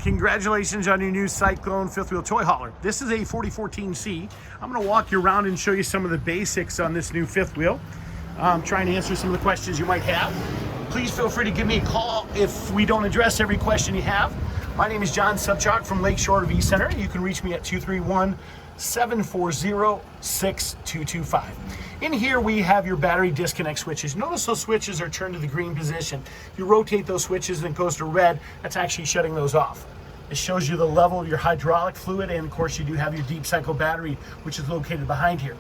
Congratulations on your new Cyclone fifth wheel toy hauler. This is a 4014C. I'm going to walk you around and show you some of the basics on this new fifth wheel. Trying to answer some of the questions you might have. Please feel free to give me a call if we don't address every question you have. My name is John Subchak from Lakeshore RV Center. You can reach me at 231-740-6225. In here we have your battery disconnect switches. Notice those switches are turned to the green position. If you rotate those switches and it goes to red, that's actually shutting those off. It shows you the level of your hydraulic fluid, and of course you do have your deep cycle battery, which is located behind here.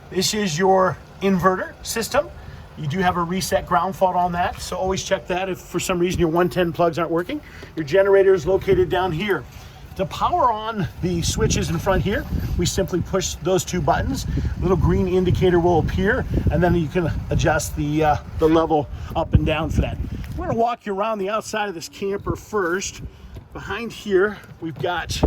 This is your inverter system. You do have a reset ground fault on that, so always check that if for some reason your 110 plugs aren't working. Your generator is located down here. To power on the switches in front here, we simply push those two buttons. A little green indicator will appear, and then you can adjust the level up and down for that. We're gonna walk you around the outside of this camper first. Behind here, we've got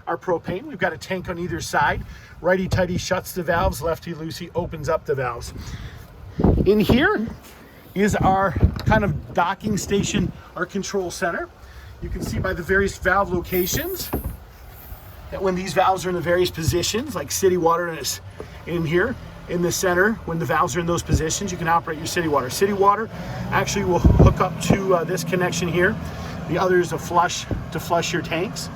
our propane. We've got a tank on either side. Righty-tighty shuts the valves, lefty-loosey opens up the valves. In here is our kind of docking station, our control center. You can see by the various valve locations that when these valves are in the various positions, like city water is in here in the center, when the valves are in those positions, you can operate your city water. City water actually will hook up to this connection here. The other is a flush to flush your tanks,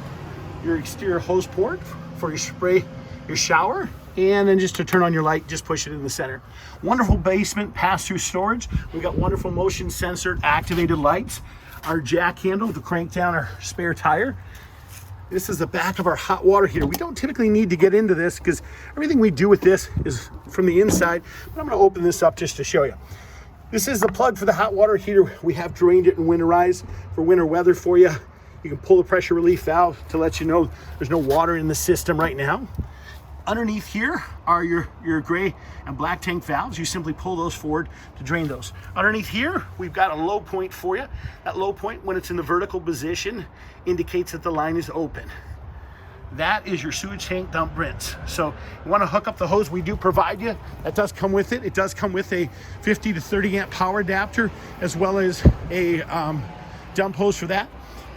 your exterior hose port for your spray, your shower, and then just to turn on your light, just push it in the center. Wonderful basement pass-through storage. We got wonderful motion sensor activated lights. Our jack handle to crank down our spare tire. This is the back of our hot water heater. We don't typically need to get into this because everything we do with this is from the inside, but I'm gonna open this up just to show you. This is the plug for the hot water heater. We have drained it and winterized for winter weather for you. You can pull the pressure relief valve to let you know there's no water in the system right now. Underneath here are your gray and black tank valves. You simply pull those forward to drain those. Underneath here, we've got a low point for you. That low point, when it's in the vertical position, indicates that the line is open. That is your sewage tank dump rinse. So you want to hook up the hose, we do provide you. That does come with it. It does come with a 50 to 30 amp power adapter, as well as a dump hose for that.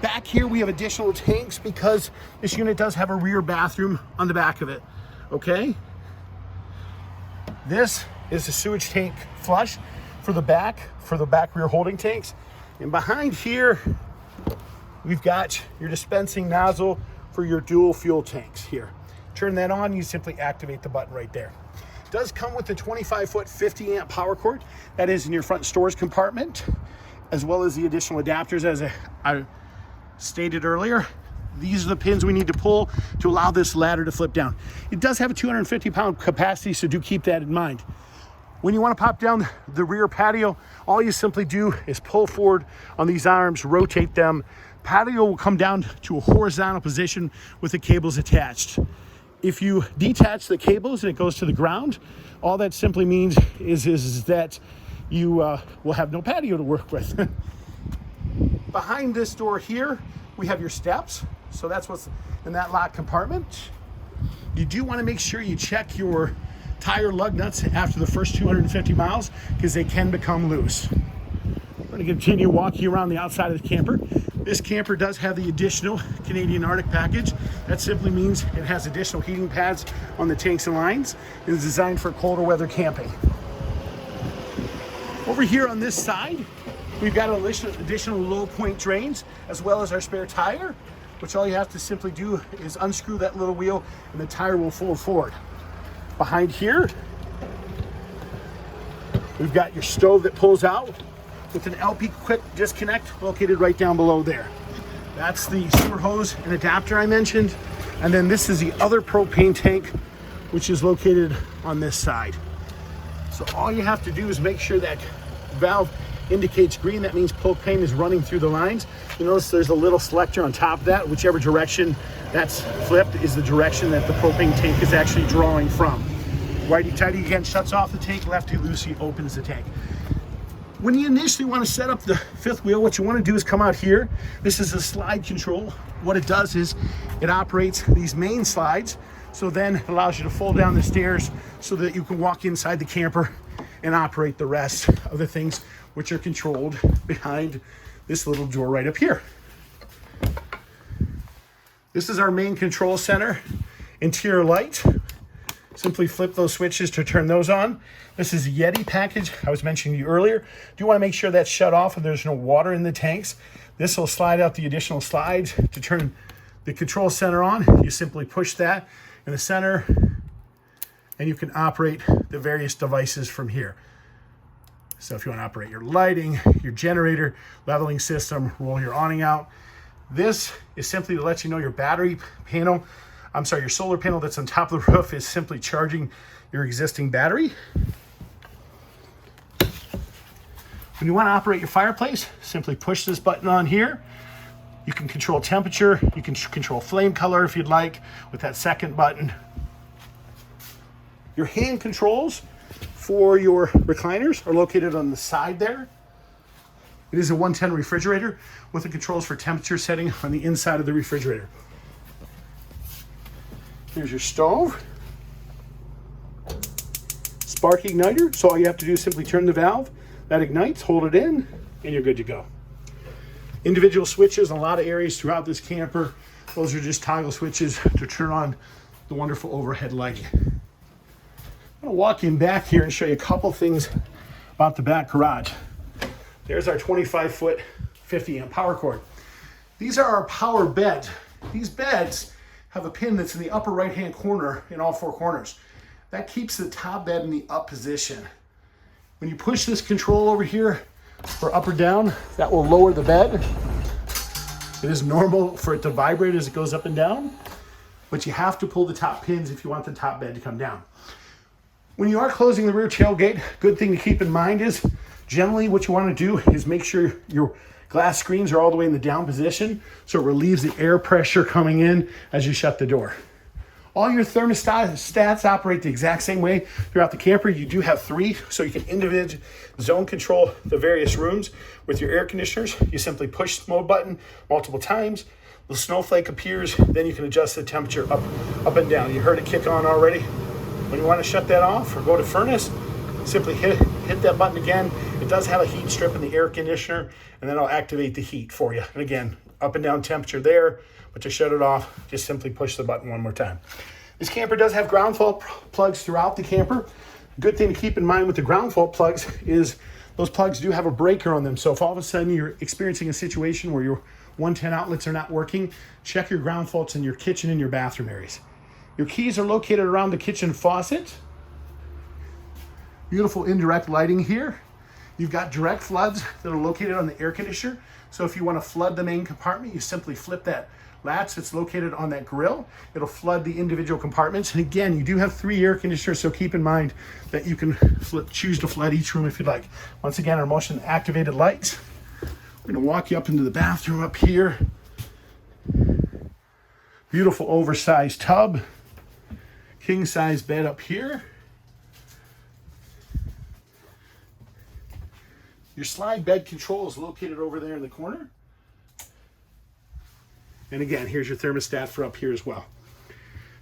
Back here, we have additional tanks because this unit does have a rear bathroom on the back of it. Okay, this is the sewage tank flush for the back rear holding tanks. And behind here, we've got your dispensing nozzle for your dual fuel tanks here. Turn that on, you simply activate the button right there. It does come with a 25-foot 50 amp power cord. That is in your front storage compartment, as well as the additional adapters as I stated earlier. These are the pins we need to pull to allow this ladder to flip down. It does have a 250-pound capacity, so do keep that in mind. When you want to pop down the rear patio, all you simply do is pull forward on these arms, rotate them. Patio will come down to a horizontal position with the cables attached. If you detach the cables and it goes to the ground, all that simply means is that you will have no patio to work with. Behind this door here, we have your steps. So that's what's in that lock compartment. You do want to make sure you check your tire lug nuts after the first 250 miles because they can become loose. We're going to continue walking around the outside of the camper. This camper does have the additional Canadian Arctic package. That simply means it has additional heating pads on the tanks and lines. It is designed for colder weather camping. Over here on this side, we've got additional low point drains, as well as our spare tire, which all you have to simply do is unscrew that little wheel and the tire will fold forward. Behind here, we've got your stove that pulls out with an LP quick disconnect located right down below there. That's the sewer hose and adapter I mentioned. And then this is the other propane tank, which is located on this side. So all you have to do is make sure that valve indicates green. That means propane is running through the lines. You notice there's a little selector on top of that. Whichever direction that's flipped is the direction that the propane tank is actually drawing from. Righty-tighty again shuts off the tank, lefty-loosey opens the tank. When you initially want to set up the fifth wheel, what you want to do is come out here. This is a slide control. What it does is it operates these main slides, so then it allows you to fold down the stairs so that you can walk inside the camper and operate the rest of the things which are controlled behind this little door right up here. This is our main control center, interior light. Simply flip those switches to turn those on. This is a Yeti package I was mentioning to you earlier. Do want to make sure that's shut off and there's no water in the tanks. This will slide out the additional slides to turn the control center on. You simply push that in the center and you can operate the various devices from here. So if you want to operate your lighting, your generator, leveling system, roll your awning out. This is simply to let you know your battery panel, your solar panel that's on top of the roof is simply charging your existing battery. When you want to operate your fireplace, simply push this button on here. You can control temperature, you can control flame color if you'd like with that second button. Your hand controls for your recliners are located on the side there. It is a 110 refrigerator with the controls for temperature setting on the inside of the refrigerator. Here's your stove. Spark igniter, so all you have to do is simply turn the valve. That ignites, hold it in, and you're good to go. Individual switches in a lot of areas throughout this camper. Those are just toggle switches to turn on the wonderful overhead lighting. I'm gonna walk in back here and show you a couple things about the back garage. There's our 25-foot 50-amp power cord. These are our power beds. These beds have a pin that's in the upper right-hand corner in all four corners. That keeps the top bed in the up position. When you push this control over here for up or down, that will lower the bed. It is normal for it to vibrate as it goes up and down, but you have to pull the top pins if you want the top bed to come down. When you are closing the rear tailgate, good thing to keep in mind is generally what you want to do is make sure your glass screens are all the way in the down position so it relieves the air pressure coming in as you shut the door. All your thermostats operate the exact same way throughout the camper. You do have 3, so you can individually zone control the various rooms with your air conditioners. You simply push the mode button multiple times. The snowflake appears, then you can adjust the temperature up and down. You heard it kick on already. When you want to shut that off or go to furnace, simply hit that button again. It does have a heat strip in the air conditioner, and then it'll activate the heat for you. And again, up and down temperature there, but to shut it off, just simply push the button one more time. This camper does have ground fault plugs throughout the camper. Good thing to keep in mind with the ground fault plugs is those plugs do have a breaker on them. So if all of a sudden you're experiencing a situation where your 110 outlets are not working, check your ground faults in your kitchen and your bathroom areas. Your keys are located around the kitchen faucet. Beautiful indirect lighting here. You've got direct floods that are located on the air conditioner. So if you want to flood the main compartment, you simply flip that latch that's located on that grill. It'll flood the individual compartments. And again, you do have 3 air conditioners, so keep in mind that you can choose to flood each room if you'd like. Once again, our motion activated lights. We're gonna walk you up into the bathroom up here. Beautiful oversized tub. King size bed up here. Your slide bed control is located over there in the corner. And again, here's your thermostat for up here as well.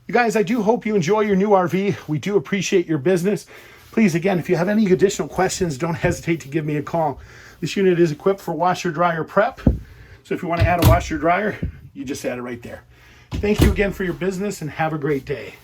You guys, I do hope you enjoy your new RV. We do appreciate your business. Please, again, if you have any additional questions, don't hesitate to give me a call. This unit is equipped for washer dryer prep. So if you want to add a washer dryer, you just add it right there. Thank you again for your business and have a great day.